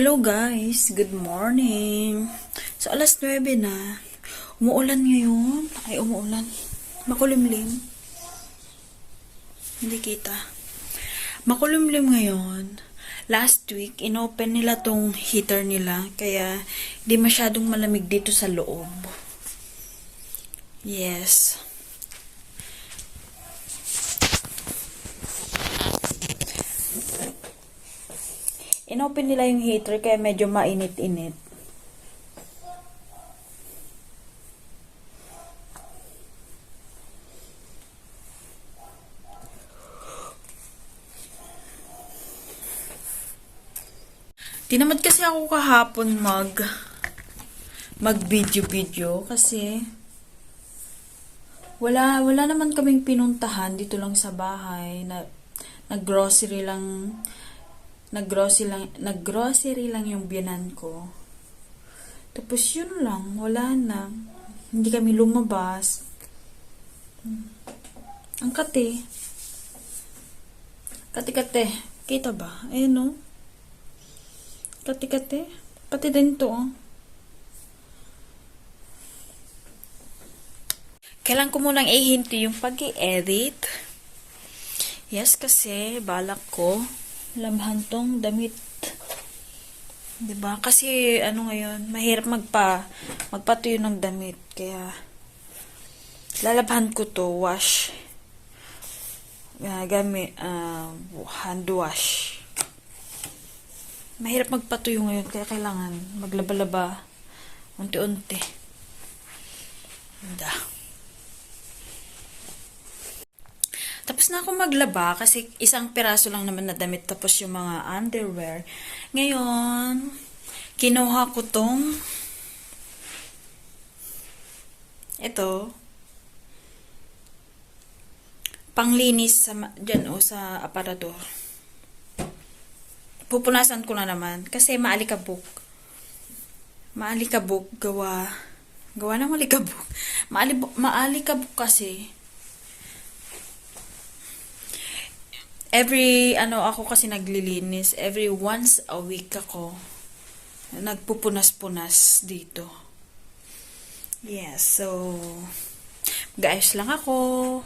Hello guys, good morning. So alas 9 na. Umuulan ngayon. Ay, umuulan. Makulimlim. Hindi kita. Makulimlim ngayon. Last week, inopen nila tong heater nila. Kaya, di masyadong malamig dito sa loob. Yes. Inopen nila yung heater kaya medyo mainit-init. Tinamad kasi ako kahapon mag-video kasi wala naman kaming pinuntahan dito lang sa bahay. Nag-grocery lang yung biyanan ko. Tapos yun lang, wala na. Hindi kami lumabas. Ang kate. Kate. Kita ba? Ayun no? Kate. Pati din to. Kailan ko munang ihinti yung pag-i-edit. Yes, kasi balak ko labhan tong damit. 'Di ba? Kasi ano ngayon, mahirap magpatuyo ng damit. Kaya lalabhan ko to, wash. Hand wash. Mahirap magpatuyo ngayon kaya kailangan maglaba-laba unti-unti. Tapos na ako maglaba kasi isang piraso lang naman na damit tapos yung mga underwear. Ngayon, kinuha ko tong ito panglinis dyan sa aparador. Pupunasan ko na naman kasi maalikabok. Gawa ng malikabok. Maalikabok kasi. Ako kasi naglilinis. Every once a week ako nagpupunas-punas dito. Yes, so guys lang ako.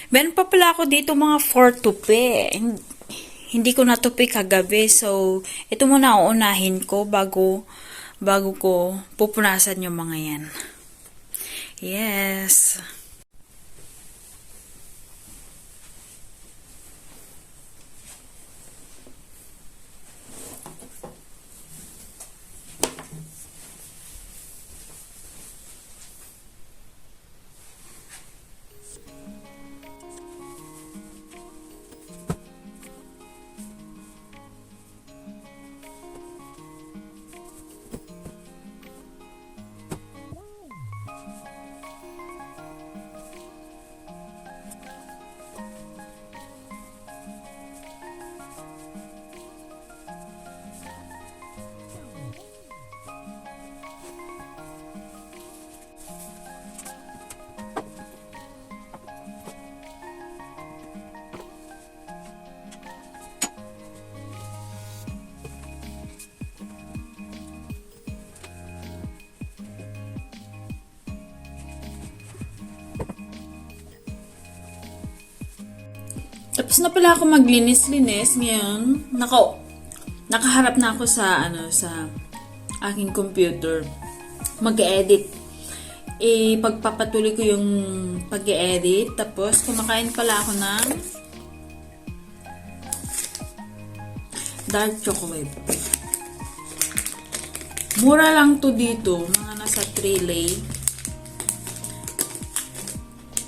Meron pa pala ako dito mga 4 tupi. Hindi ko natupi kagabi. So, ito muna uunahin ko bago ko pupunasan yung mga yan. Yes. Tapos na pala ako maglinis-linis. Ngayon, nakaharap na ako sa aking computer. Mag-edit. Pagpapatuloy ko yung pag-edit. Tapos, kumakain pala ako ng dark chocolate. Mura lang to dito. Mga nasa 3 lei.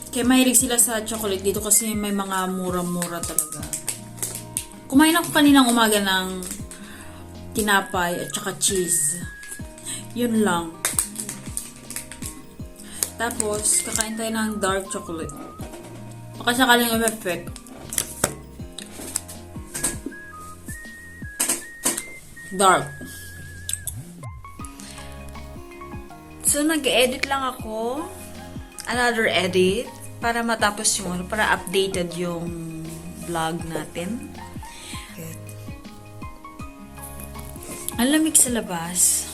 Kaya mahilig sila sa chocolate dito kasi may mga mura-mura talaga. Kumain ako kaninang umaga ng tinapay at saka cheese. Yun lang. Tapos, kakain tayo ng dark chocolate. Baka sakaling effect. Dark. So, nag-edit lang ako. Another edit. Para matapos para updated yung vlog natin. Ang lamig sa labas.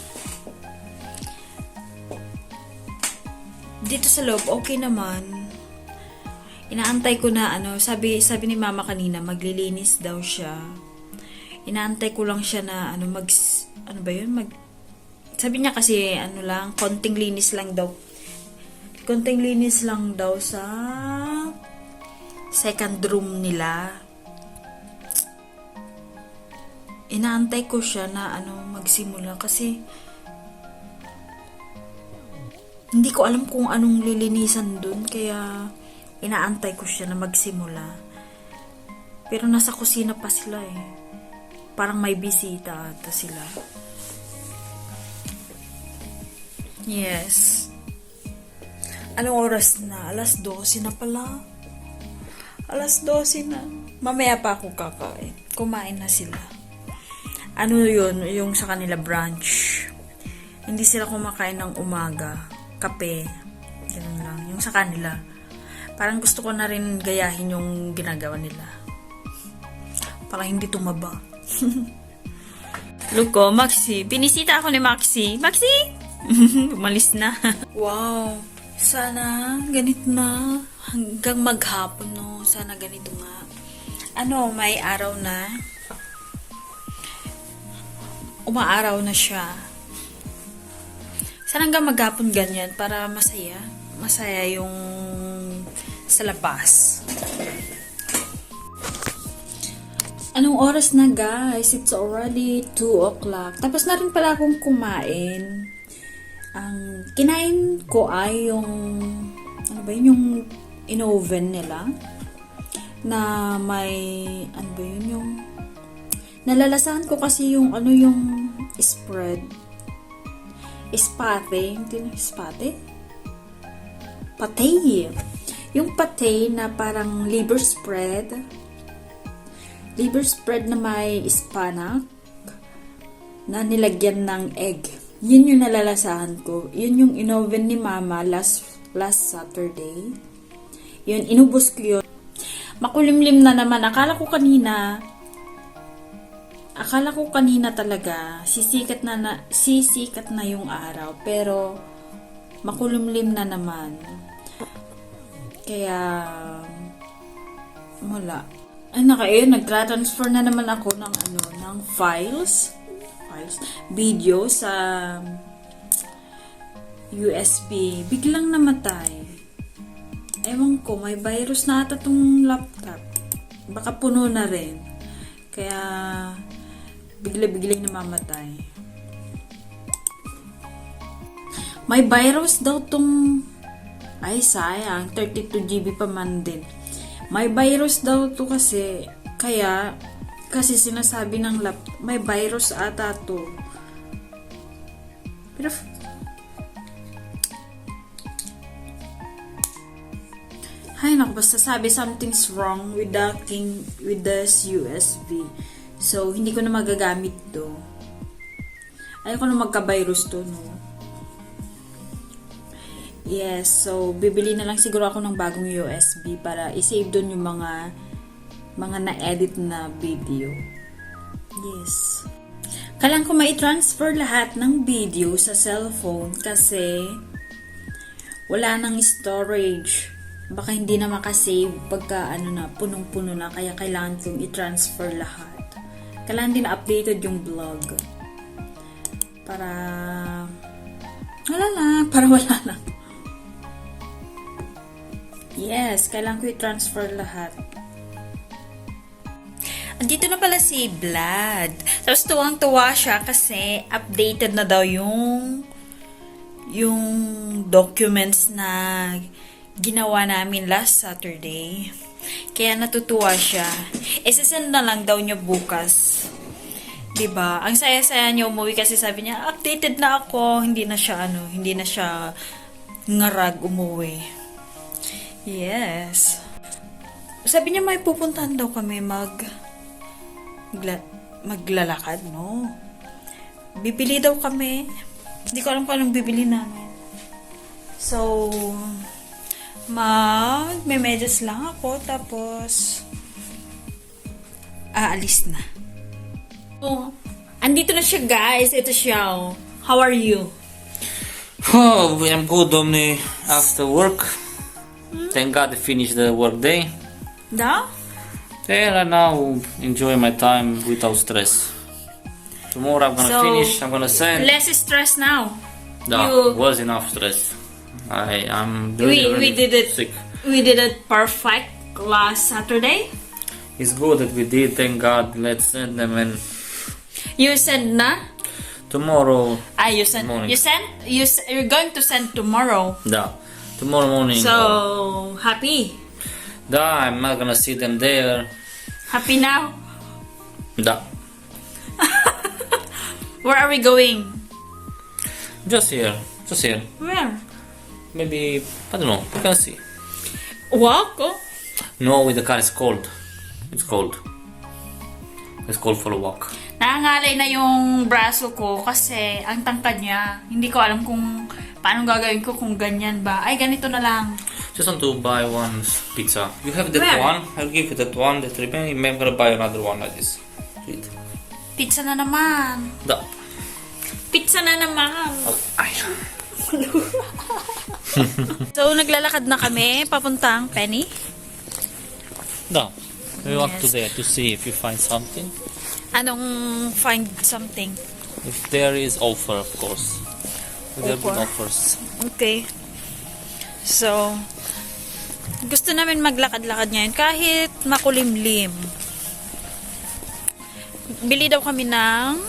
Dito sa loob, okay naman. Inaantay ko na sabi ni mama kanina, maglilinis daw siya. Inaantay ko lang siya na sabi niya kasi konting linis lang daw. Konting linis lang daw sa second room nila. Inaantay ko siya na magsimula kasi hindi ko alam kung anong lilinisan dun, kaya inaantay ko siya na magsimula. Pero nasa kusina pa sila eh. Parang may bisita ata sila. Yes. Anong oras na? 12:00 na pala. 12:00 na. Mamaya pa ako kakain. Kumain na sila. Yun? Yung sa kanila brunch. Hindi sila kumakain ng umaga. Kape. Ganun lang. Yung sa kanila. Parang gusto ko na rin gayahin yung ginagawa nila. Para hindi tumaba. Look ko, Maxi. Binisita ako ni Maxi. Maxi! Umalis na. Wow. Sana ganito na. Hanggang maghapon, no? Sana ganito nga. May araw na. Umaaraw na siya. Sana hanggang maghapon ganyan para masaya. Masaya yung sa labas. Anong oras na guys? It's already 2 o'clock. Tapos na rin pala akong kumain. Ang kinain ko ay yung yung in-oven nila na may yung nalalasahan ko kasi yung yung spread. Espate, hindi na espate? Patay. Yung patay na parang liver spread. Liver spread na may ispanak na nilagyan ng egg. Yun yung nalalasahan ko. Yun yung in-oven ni Mama last Saturday. Yun, inubos ko yun. Makulimlim na naman. Akala ko kanina talaga sisikat na yung araw. Pero makulimlim na naman. Kaya wala. Nagtra-transfer na naman ako ng files, video sa USB. Biglang namatay. Ewan ko, may virus na ata tong laptop. Baka puno na rin. Kaya, bigla-biglang namamatay. May virus daw tong, ay sayang, 32 GB pa man din. May virus daw to kasi sinasabi ng laptop, may virus ata to. Pero basta sabi something's wrong with this USB. So, hindi ko na magagamit to. Ayoko na magka-virus to, no? Yes, so bibili na lang siguro ako ng bagong USB para i-save doon yung mga na-edit na video. Yes. Kailangan ko mai-transfer lahat ng video sa cellphone kasi wala nang storage. Baka hindi na makasave pagka punong-puno na, kaya kailangan kong i-transfer lahat. Kailangan din updated yung vlog. Para wala na. Yes, kailangan ko i-transfer lahat. Andito na pala si Vlad. Tapos tuwang-tuwa siya kasi updated na daw yung documents na ginawa namin last Saturday. Kaya natutuwa siya. Isasend na lang daw niya bukas. 'Di ba? Ang saya-saya niya umuwi kasi sabi niya, updated na ako. Hindi na siya ngarag umuwi. Yes. Sabi niya may pupuntahan daw kami maglalakad, no? Bibili daw kami. Hindi ko alam kung anong bibili namin. So, magme-medyas lang ako, tapos aalis na. So, Andito na siya, guys. Ito siya. Oh. How are you? Oh, I'm good only after work. Thank God I finished the work day. Da? And I now enjoy my time without stress. Tomorrow I'm gonna finish, I'm gonna send. Less stress now. No, was enough stress. I'm really, we did it. sick. We did it perfect last Saturday. It's good that we did, thank God. Let's send them and You send na? tomorrow. You send. Morning. You're going to send tomorrow. Da. Tomorrow morning. So happy. Da, I'm not gonna see them there. Happy now. Da. Where are we going? Just here. Just here. Where? Maybe, I don't know, you can see. Walk. Oh. No, with the car it's cold. It's cold. It's cold for a walk. Nangangalay na yung braso ko kasi ang tangkad niya. Hindi ko alam kung paano gagawin ko kung ganyan ba. Ay, ganito na lang. Just want to buy one pizza. You have that Where? one? I'll give you that one, that remaining. I'm gonna buy another one like this. Sweet. Pizza na naman. Da. Pizza na naman. Oh, ay. So, naglalakad na kami papuntang Penny. Da. We walk Yes. to there to see if you find something. Anong find something? If there is offer, of course. There have been Offer? offers. Okay. So, gusto namin maglakad-lakad ngayon kahit makulimlim. Bili daw kami ng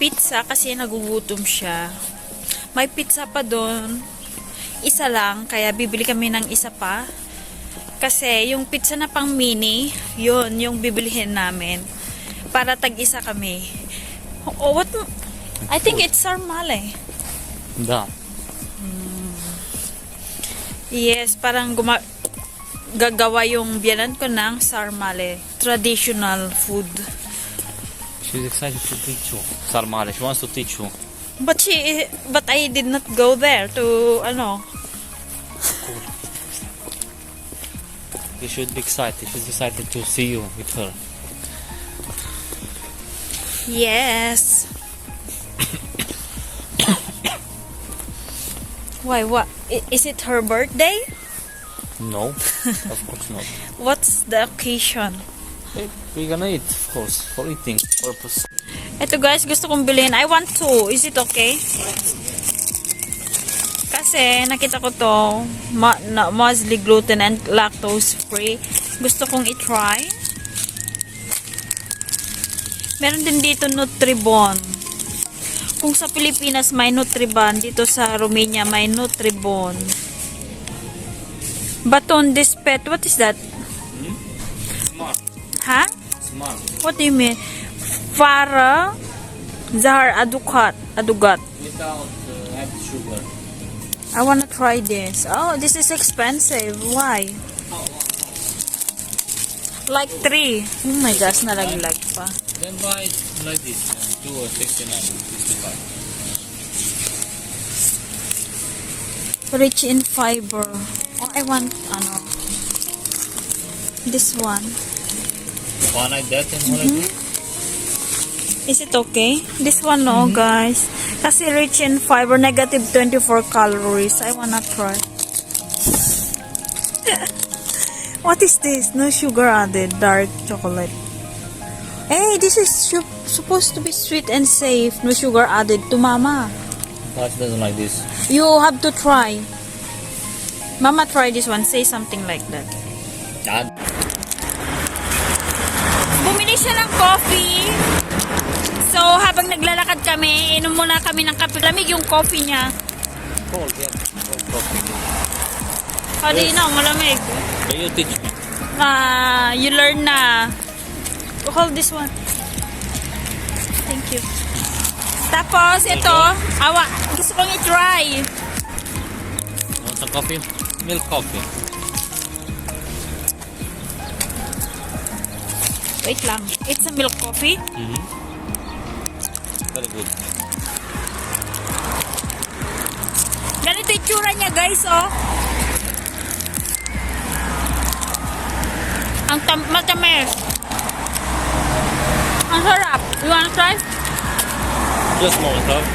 pizza kasi nagugutom siya. May pizza pa doon. Isa lang, kaya bibili kami ng isa pa. Kasi yung pizza na pang mini, yun, yung bibilihin namin. Para tag-isa kami. Oh, what? I think it's sarmale. Da. Yes, parang gagawa yung biyanan ko ng sarmale. Traditional food. She's excited to teach you. Sarmale, she wants to teach you. But I did not go there to, You should be excited. She's excited to see you with her. Yes. Why, what? Is it her birthday? No, of course not. What's the occasion? We're gonna eat, of course, for eating purpose. Ito guys, gusto kong bilhin. I want to. Is it okay? Kasi nakita ko to, mostly gluten and lactose free. Gusto kong i-try. Meron din dito Nutribon. Kung sa Pilipinas may Nutribon, dito sa Romania may Nutribon. Baton Dispet, what is that? Smart. Ha? Smart. What do you mean? Farah Zahar Adugat. Without added sugar. I wanna try this. Oh, this is expensive. Why? Like 3. Oh my gosh, nalaglag pa. Then buy it like this. 2 or 69, 65. Rich in fiber. Oh, I want, this one. One like that and one like that. Is it okay? This one, no, guys. Kasi rich in fiber, negative 24 calories. I wanna try. What is this? No sugar added. Dark chocolate. Hey, this is supposed to be sweet and safe. No sugar added to mama. But she doesn't like this. You have to try. Mama, try this one. Say something like that. Dad. Bumili siya ng coffee. So, habang naglalakad kami, inom muna kami ng kape. Lamig yung coffee niya. Cold, yeah. Cold coffee. How do you know? Malamig. Can you teach me? You learn na. Hold this one. Thank you. Tapos, ito. Gusto kong i-try. Want some coffee? Milk coffee. Wait lang. It's a milk coffee. Very good. Ganito yung tsura niya, guys, oh. Ang matamis. Ang sarap. You wanna try? Just a moment, love.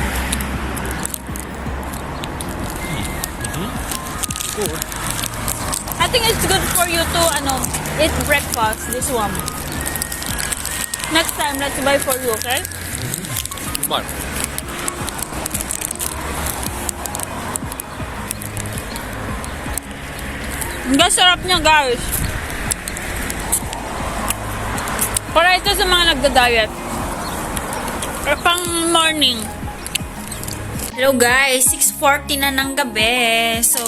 I think it's good for you to eat breakfast, this one. Next time, let's buy for you, okay? Smart. Ang sarap niya, guys. Para ito sa mga nagda-diet. Or pang morning. Hello guys, 6:40 na ng gabi. So,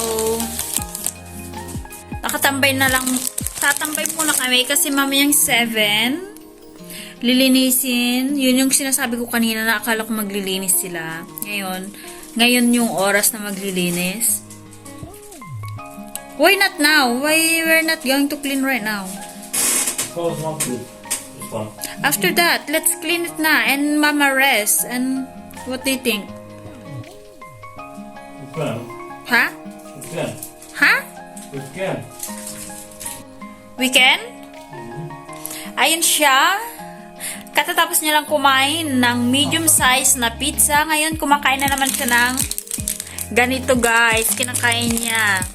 nakatambay na lang. Tatambay muna kami kasi mamayang 7. Lilinisin. Yun yung sinasabi ko kanina na akala ko maglilinis sila. Ngayon yung oras na maglilinis. Why not now? Why we're not going to clean right now? Because not good. This one. After that, let's clean it na and mama rest. And what do you think? You can. Ha? You can. Ha? You can. We can? Ayun siya. Katatapos niya lang kumain ng medium size na pizza. Ngayon, kumakain na naman siya ng ganito, guys. Kinakain niya.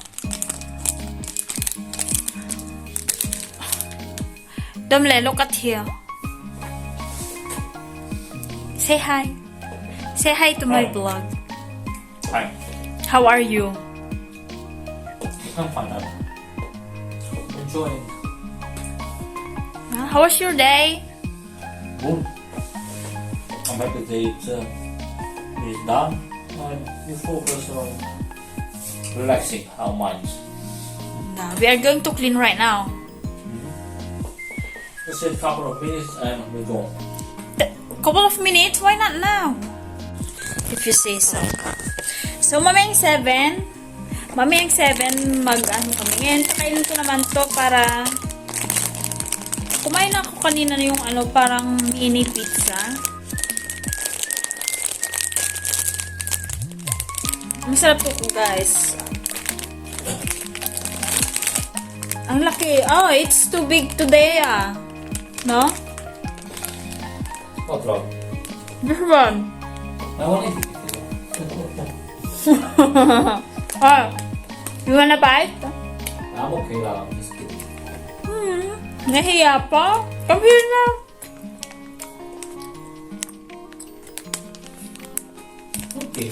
Domle, look at here. Say hi. Say hi to my Hi. vlog. Hi. How are you? I'm fine. I'm enjoying. How was your day? Good. I'm happy that it's done. And we focus on relaxing our minds. No, we are going to clean right now. Just a couple of minutes and we go. Couple of minutes? Why not now? If you say so. So, mamayang 7. Mamayang 7, mag-ano kami. Ngayon, kakainin ko naman to para kumain ako kanina na yung parang mini pizza. Masarap to, guys. Ang laki. Oh, it's too big today, No? What's wrong? This one. I want it. You wanna bite? I'm okay now. I'm just kidding. Nahiya pa? Come here na. Okay.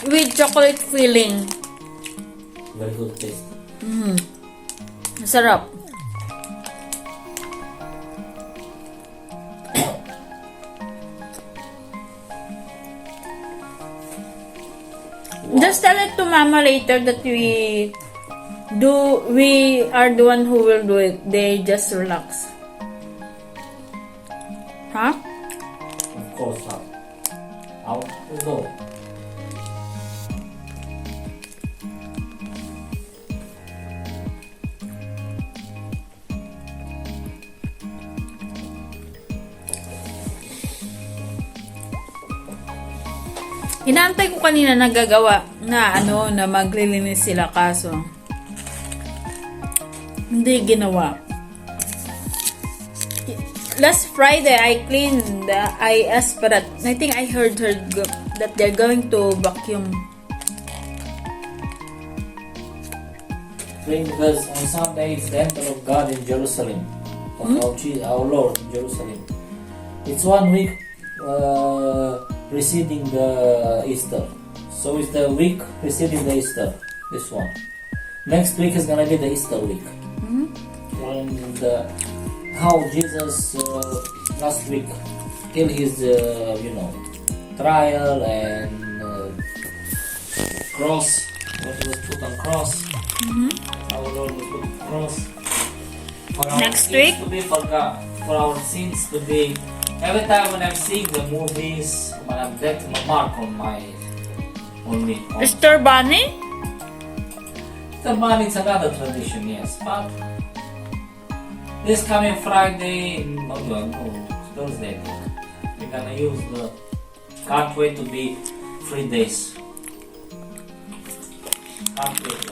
With chocolate filling. Very good taste. Masarap. Just tell it to mama later that we are the one who will do it. They just relax. Huh? Of course not. Out we go. Inaantay ko kanina nagagawa na na maglilinis sila kaso hindi ginawa. Last Friday I cleaned. I asked for that. I think I heard her that they're going to vacuum. Because on Sunday it's the temple of God in Jerusalem, of our Lord in Jerusalem. It's 1 week preceding the Easter. So it's the week preceding the Easter, this one. Next week is gonna be the Easter week. When how Jesus last week till his trial and cross, when he was put on cross. Our Lord was put on cross. For our Next sins week? to be forgot, for our sins to be. Every time when I'm seeing the movies, when I'm getting a mark on me. Easter Bunny? The man, it's another tradition, yes. But this coming Friday, Thursday, we're gonna use the. Can't wait to be 3 days. Can't wait.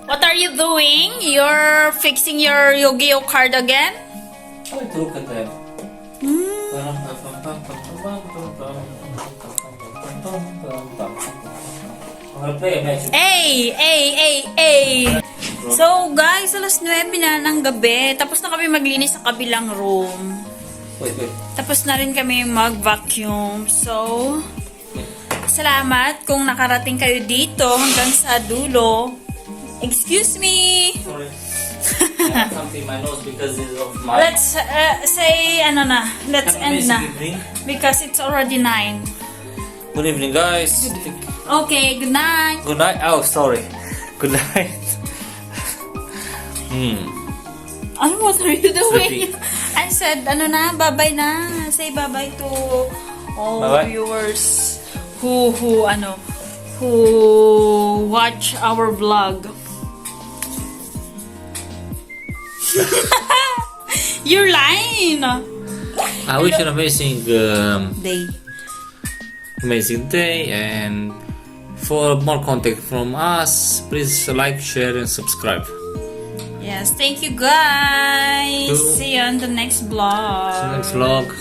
What are you doing? You're fixing your Yu-Gi-Oh card again? Oh, look at that. I'm gonna play a match. Hey! So, guys, alas 9 na ng gabi. Tapos na kami maglinis sa kabilang room. Wait. Tapos na rin kami mag-vacuum. So, salamat kung nakarating kayo dito hanggang sa dulo. Excuse me! Sorry. I have something in my nose because it's of my... Let's say, let's end na. Because it's already 9. Good evening, guys. Okay, good night. Good night. Oh, sorry. Good night. What are you doing? Sleepy. I said, bye-bye na. Say bye-bye to all Bye-bye. viewers who watch our vlog. You're lying. I wish you an amazing Day. and for more contact from us, please like, share, and subscribe. Yes, thank you guys. Cool. See you on the next vlog. Next vlog.